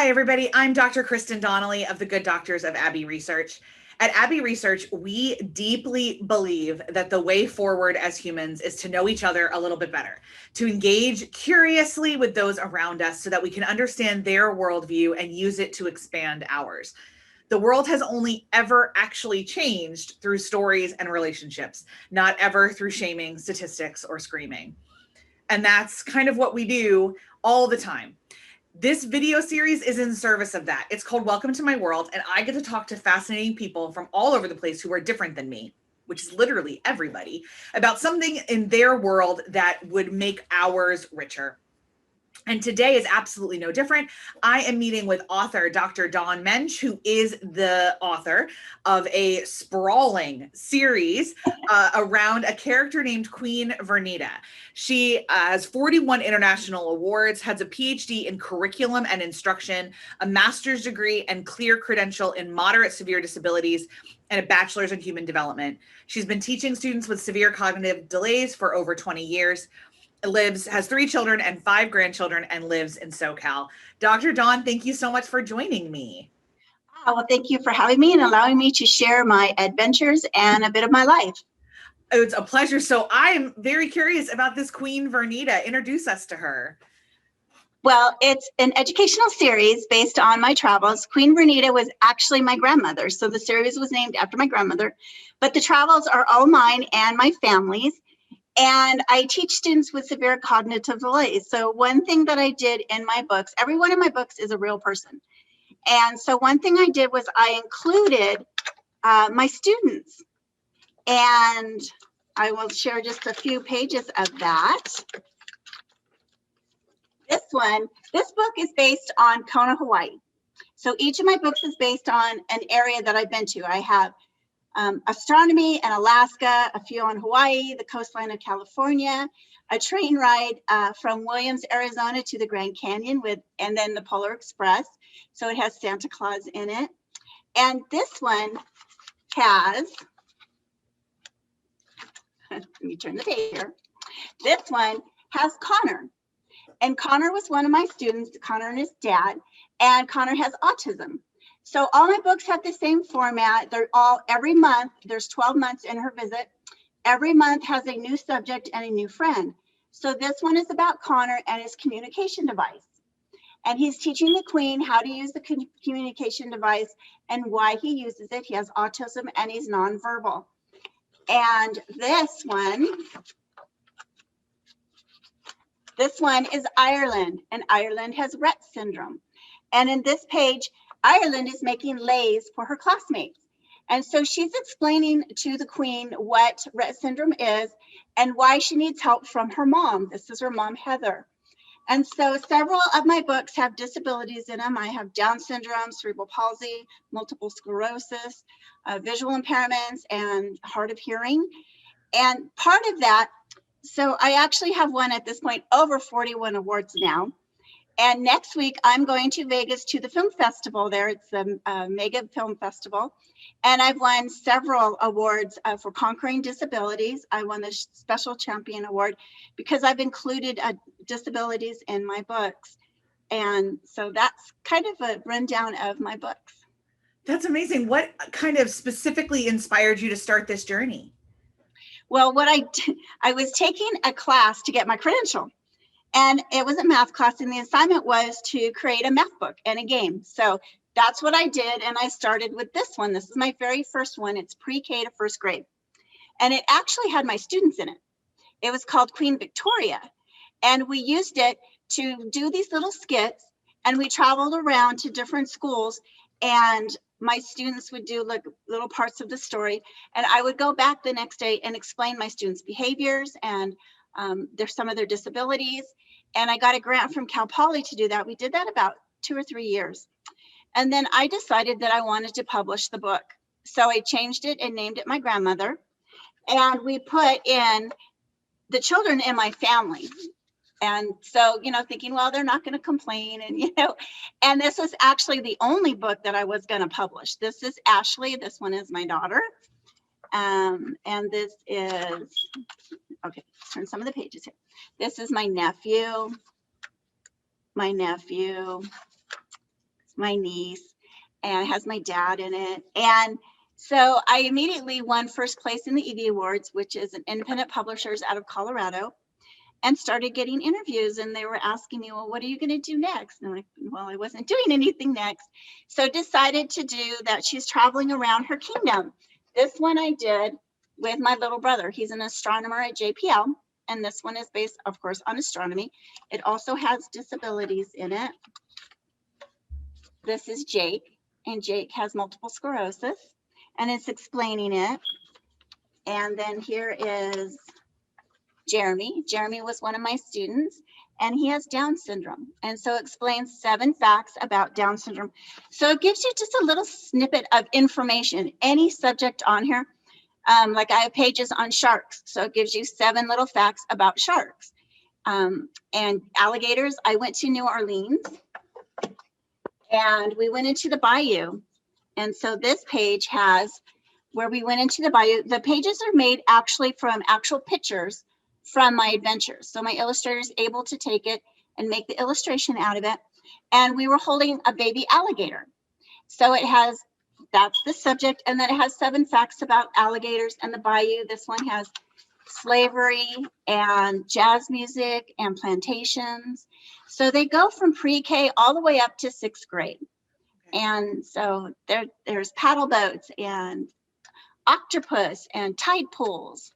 Hi, everybody. I'm Dr. Kristen Donnelly of the Good Doctors of Abbey Research. At Abbey Research, we deeply believe that the way forward as humans is to know each other a little bit better, to engage curiously with those around us so that we can understand their worldview and use it to expand ours. The world has only ever actually changed through stories and relationships, not ever through shaming, statistics, or screaming. And that's kind of what we do all the time. This video series is in service of that. It's called Welcome to My World, and I get to talk to fascinating people from all over the place who are different than me, which is literally everybody, about something in their world that would make ours richer. And today is absolutely no different. I am meeting with author Dr. Dawn Menge, who is the author of a sprawling series around a character named Queen Vernita. She has 41 international awards, has a PhD in curriculum and instruction, a master's degree and clear credential in moderate severe disabilities, and a bachelor's in human development. She's been teaching students with severe cognitive delays for over 20 years. Has 3 children and 5 grandchildren, and lives in SoCal. Dr. Dawn, thank you so much for joining me. Well, thank you for having me and allowing me to share my adventures and a bit of my life. It's a pleasure. So I'm very curious about this Queen Vernita. Introduce us to her. Well, it's an educational series based on my travels. Queen Vernita was actually my grandmother, so the series was named after my grandmother, but the travels are all mine and my family's. And I teach students with severe cognitive delays. So one thing that I did in my books, every one of my books is a real person. And so one thing I did was I included my students. And I will share just a few pages of that. This book is based on Kona, Hawaii. So each of my books is based on an area that I've been to. I have astronomy in Alaska, a few on Hawaii, the coastline of California, a train ride from Williams, Arizona to the Grand Canyon and then the Polar Express. So it has Santa Claus in it. And this one has, let me turn the page here. This one has Connor. And Connor was one of my students, Connor and his dad, and Connor has autism. So all my books have the same format. They're all every month. There's 12 months in her visit. Every month has a new subject and a new friend. So this one is about Connor and his communication device. And he's teaching the Queen how to use the communication device and why he uses it. He has autism and he's nonverbal. And this one is Ireland, and Ireland has Rett syndrome. And in this page, Ireland is making lays for her classmates. And so she's explaining to the Queen what Rett syndrome is and why she needs help from her mom. This is her mom, Heather. And so several of my books have disabilities in them. I have Down syndrome, cerebral palsy, multiple sclerosis, visual impairments, and hard of hearing. And part of that, so I actually have won at this point over 41 awards now. And next week, I'm going to Vegas to the film festival there. It's the Menge Film Festival. And I've won several awards for conquering disabilities. I won the Special Champion Award because I've included disabilities in my books. And so that's kind of a rundown of my books. That's amazing. What kind of specifically inspired you to start this journey? Well, I was taking a class to get my credential. And it was a math class, and the assignment was to create a math book and a game. So that's what I did, and I started with this one. This is my very first one. It's pre-K to first grade. And it actually had my students in it. It was called Queen Victoria. And we used it to do these little skits, and we traveled around to different schools, and my students would do like little parts of the story. And I would go back the next day and explain my students' behaviors and some of their disabilities. And I got a grant from Cal Poly to do that. We did that about 2 or 3 years. And then I decided that I wanted to publish the book. So I changed it and named it my grandmother. And we put in the children in my family. And so, thinking, well, they're not going to complain. And this was actually the only book that I was going to publish. This is Ashley. This one is my daughter. And this is, okay, turn some of the pages here. This is my nephew. my niece, and it has my dad in it. And so I immediately won first place in the EV Awards, which is an independent publishers out of Colorado, and started getting interviews. And they were asking me, well, what are you going to do next? And I'm like, well, I wasn't doing anything next. So decided to do that. She's traveling around her kingdom. This one I did with my little brother. He's an astronomer at JPL. And this one is based, of course, on astronomy. It also has disabilities in it. This is Jake, and Jake has multiple sclerosis, and it's explaining it. And then here is Jeremy. Jeremy was one of my students, and he has Down syndrome. And so it explains 7 facts about Down syndrome. So it gives you just a little snippet of information, any subject on here. Like I have pages on sharks. So it gives you 7 little facts about sharks. And alligators. I went to New Orleans and we went into the bayou. And so this page has where we went into the bayou. The pages are made actually from actual pictures from my adventures. So my illustrator is able to take it and make the illustration out of it. And we were holding a baby alligator. So it has, that's the subject. And then it has 7 facts about alligators and the bayou. This one has slavery and jazz music and plantations. So they go from pre-K all the way up to 6th grade. And so there's paddle boats and octopus and tide pools.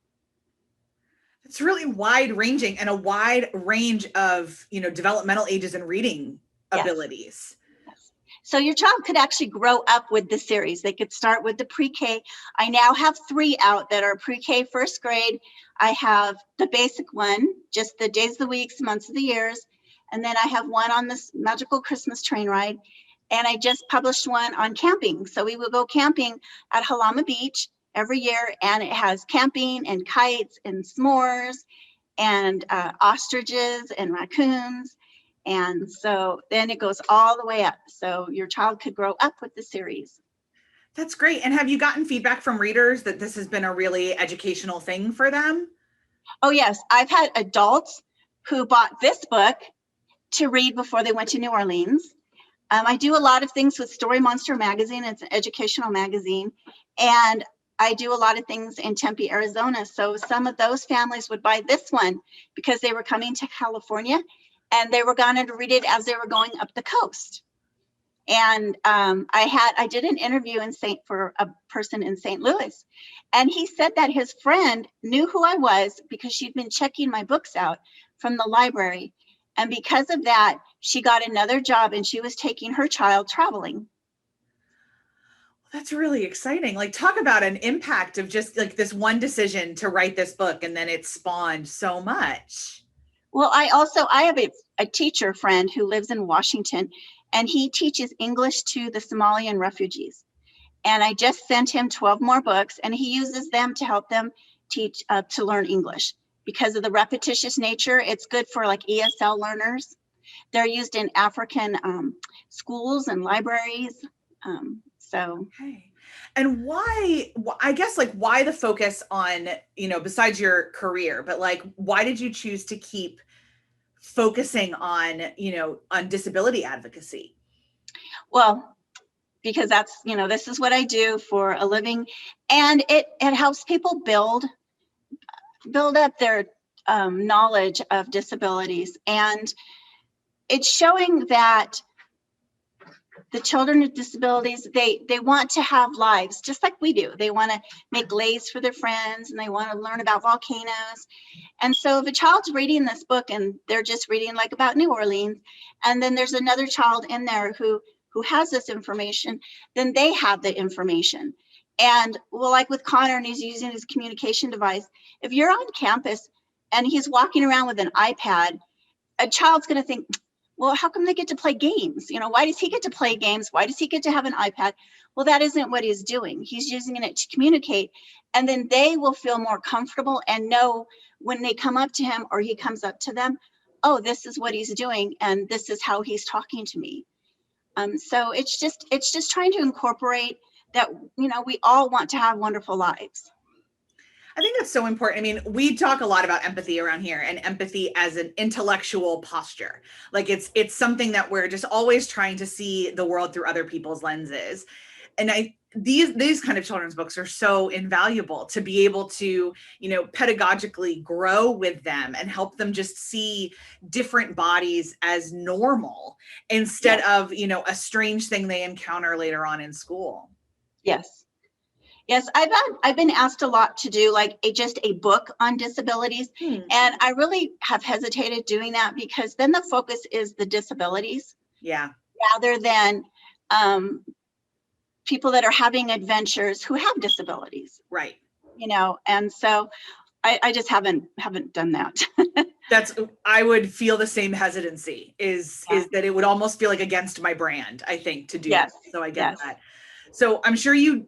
It's really wide ranging and a wide range of, developmental ages and reading abilities. Yes. So your child could actually grow up with the series. They could start with the pre-K. I now have 3 out that are pre-K 1st grade. I have the basic one, just the days of the weeks, months of the years. And then I have one on this magical Christmas train ride. And I just published one on camping. So we will go camping at Halama Beach every year, and it has camping and kites and s'mores and ostriches and raccoons. And so then it goes all the way up. So your child could grow up with the series. That's great. And have you gotten feedback from readers that this has been a really educational thing for them? Oh, yes. I've had adults who bought this book to read before they went to New Orleans. I do a lot of things with Story Monster Magazine. It's an educational magazine. And I do a lot of things in Tempe, Arizona. So some of those families would buy this one because they were coming to California and they were going to read it as they were going up the coast. And I did an interview for a person in St. Louis, and he said that his friend knew who I was because she'd been checking my books out from the library. And because of that, she got another job and she was taking her child traveling. That's really exciting. Like, talk about an impact of just like this one decision to write this book, and then it spawned so much. Well, I have a teacher friend who lives in Washington, and he teaches English to the Somalian refugees. And I just sent him 12 more books, and he uses them to help them teach to learn English. Because of the repetitious nature, it's good for like ESL learners. They're used in African schools and libraries. Okay. And why, I guess, like, why the focus on, besides your career, but like, why did you choose to keep focusing on, on disability advocacy? Well, because that's, this is what I do for a living, and it helps people build up their knowledge of disabilities. And it's showing that the children with disabilities, they want to have lives just like we do. They want to make glaze for their friends, and they want to learn about volcanoes. And so if a child's reading this book and they're just reading like about New Orleans, and then there's another child in there who has this information, then they have the information. And well, like with Connor, and he's using his communication device, if you're on campus and he's walking around with an iPad, a child's going to think, well, how come they get to play games? Why does he get to play games? Why does he get to have an iPad? Well, that isn't what he's doing. He's using it to communicate. And then they will feel more comfortable and know when they come up to him or he comes up to them, oh, this is what he's doing, and this is how he's talking to me. So it's just trying to incorporate that, we all want to have wonderful lives. I think that's so important. I mean, we talk a lot about empathy around here, and empathy as an intellectual posture. Like it's something that we're just always trying to see the world through other people's lenses. And these kind of children's books are so invaluable to be able to, pedagogically grow with them and help them just see different bodies as normal instead of, a strange thing they encounter later on in school. Yes. Yes, I've been asked a lot to do like just a book on disabilities, and I really have hesitated doing that because then the focus is the disabilities, rather than people that are having adventures who have disabilities, right? And so I just haven't done that. I would feel the same hesitancy is that it would almost feel like against my brand, I think, to do that. So I get that. So I'm sure you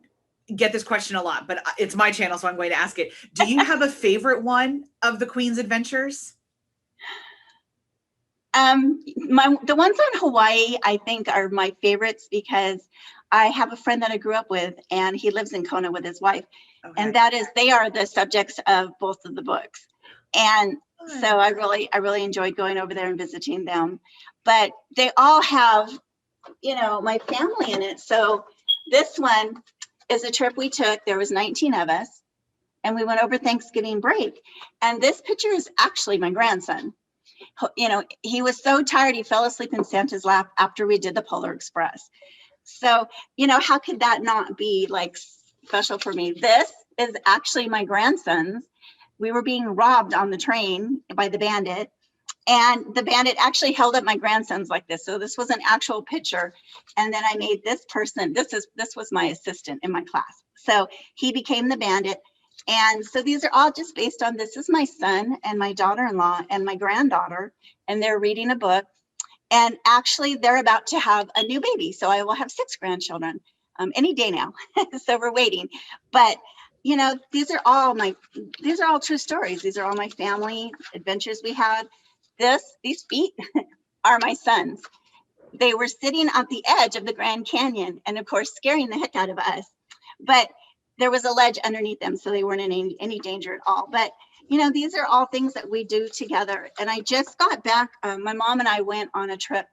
get this question a lot, but it's my channel, so I'm going to ask it. Do you have a favorite one of the Queen's adventures? The ones on Hawaii, I think, are my favorites because I have a friend that I grew up with, and he lives in Kona with his wife, and they are the subjects of both of the books. And so I really enjoyed going over there and visiting them. But they all have, my family in it. So this one is a trip we took. There was 19 of us, and we went over Thanksgiving break. And this picture is actually my grandson. He was so tired, he fell asleep in Santa's lap after we did the Polar Express. So, how could that not be like special for me? This is actually my grandson's. We were being robbed on the train by the bandit, and the bandit actually held up my grandson's like this. So this was an actual picture. And then I made this person, this was my assistant in my class. So he became the bandit. And so these are all just based on, this is my son and my daughter-in-law and my granddaughter, and they're reading a book. And actually they're about to have a new baby. So I will have 6 grandchildren any day now. So we're waiting. But these are all true stories. These are all my family adventures we had. These feet are my sons. They were sitting at the edge of the Grand Canyon and of course scaring the heck out of us. But there was a ledge underneath them, so they weren't in any danger at all. But these are all things that we do together. And I just got back. My mom and I went on a trip.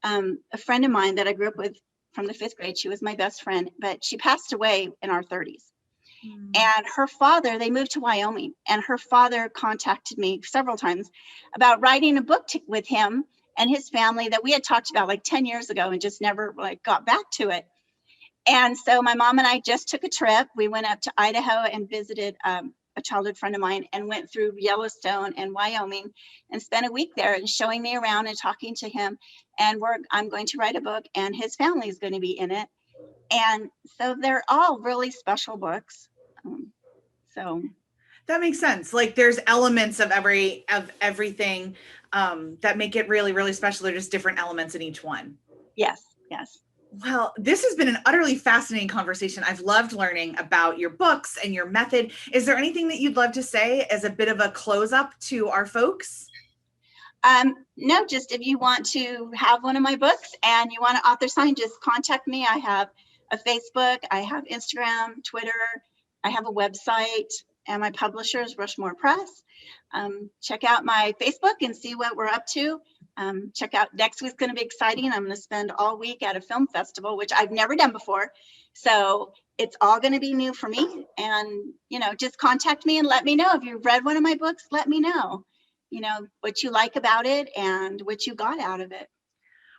A friend of mine that I grew up with from the 5th grade, she was my best friend, but she passed away in our 30s. And her father, they moved to Wyoming, and her father contacted me several times about writing a book with him and his family that we had talked about like 10 years ago and just never got back to it. And so my mom and I just took a trip. We went up to Idaho and visited a childhood friend of mine and went through Yellowstone and Wyoming and spent a week there and showing me around and talking to him. And I'm going to write a book, and his family is going to be in it. And so they're all really special books. So that makes sense. Like there's elements of everything that make it really, really special. They're just different elements in each one. Yes. Well, this has been an utterly fascinating conversation. I've loved learning about your books and your method. Is there anything that you'd love to say as a bit of a close up to our folks? No, just if you want to have one of my books and you want to author sign, just contact me. I have a Facebook, I have Instagram, Twitter, I have a website, and my publisher is Rushmore Press. Check out my Facebook and see what we're up to. Check out next week's going to be exciting. I'm going to spend all week at a film festival, which I've never done before. So it's all going to be new for me. And, just contact me and let me know. If you've read one of my books, let me know, what you like about it and what you got out of it.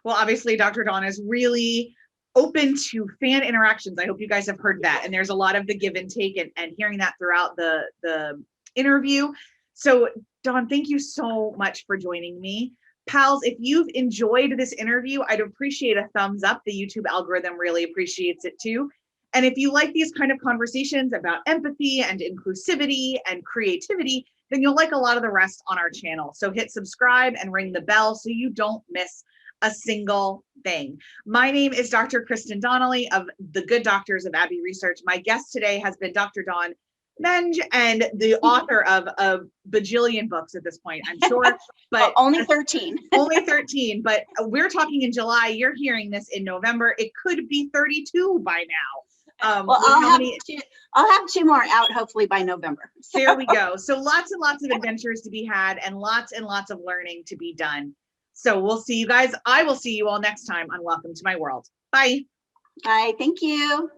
Well, obviously, Dr. Dawn is really open to fan interactions. I hope you guys have heard that. And there's a lot of the give and take and hearing that throughout the interview. So Dawn, thank you so much for joining me. Pals, if you've enjoyed this interview, I'd appreciate a thumbs up. The YouTube algorithm really appreciates it too. And if you like these kind of conversations about empathy and inclusivity and creativity, then you'll like a lot of the rest on our channel. So hit subscribe and ring the bell so you don't miss a single thing. My name is Dr. Kristen Donnelly of the Good Doctors of Abbey Research. My guest today has been Dr. Dawn Menge, and the author of a bajillion books at this point, I'm sure, but only 13. Only 13, but we're talking in July. You're hearing this in November. It could be 32 by now. Well, I'll have two more out hopefully by November. So. There we go. So lots and lots of adventures to be had and lots of learning to be done. So we'll see you guys. I will see you all next time on Welcome to My World. Bye. Bye. Thank you.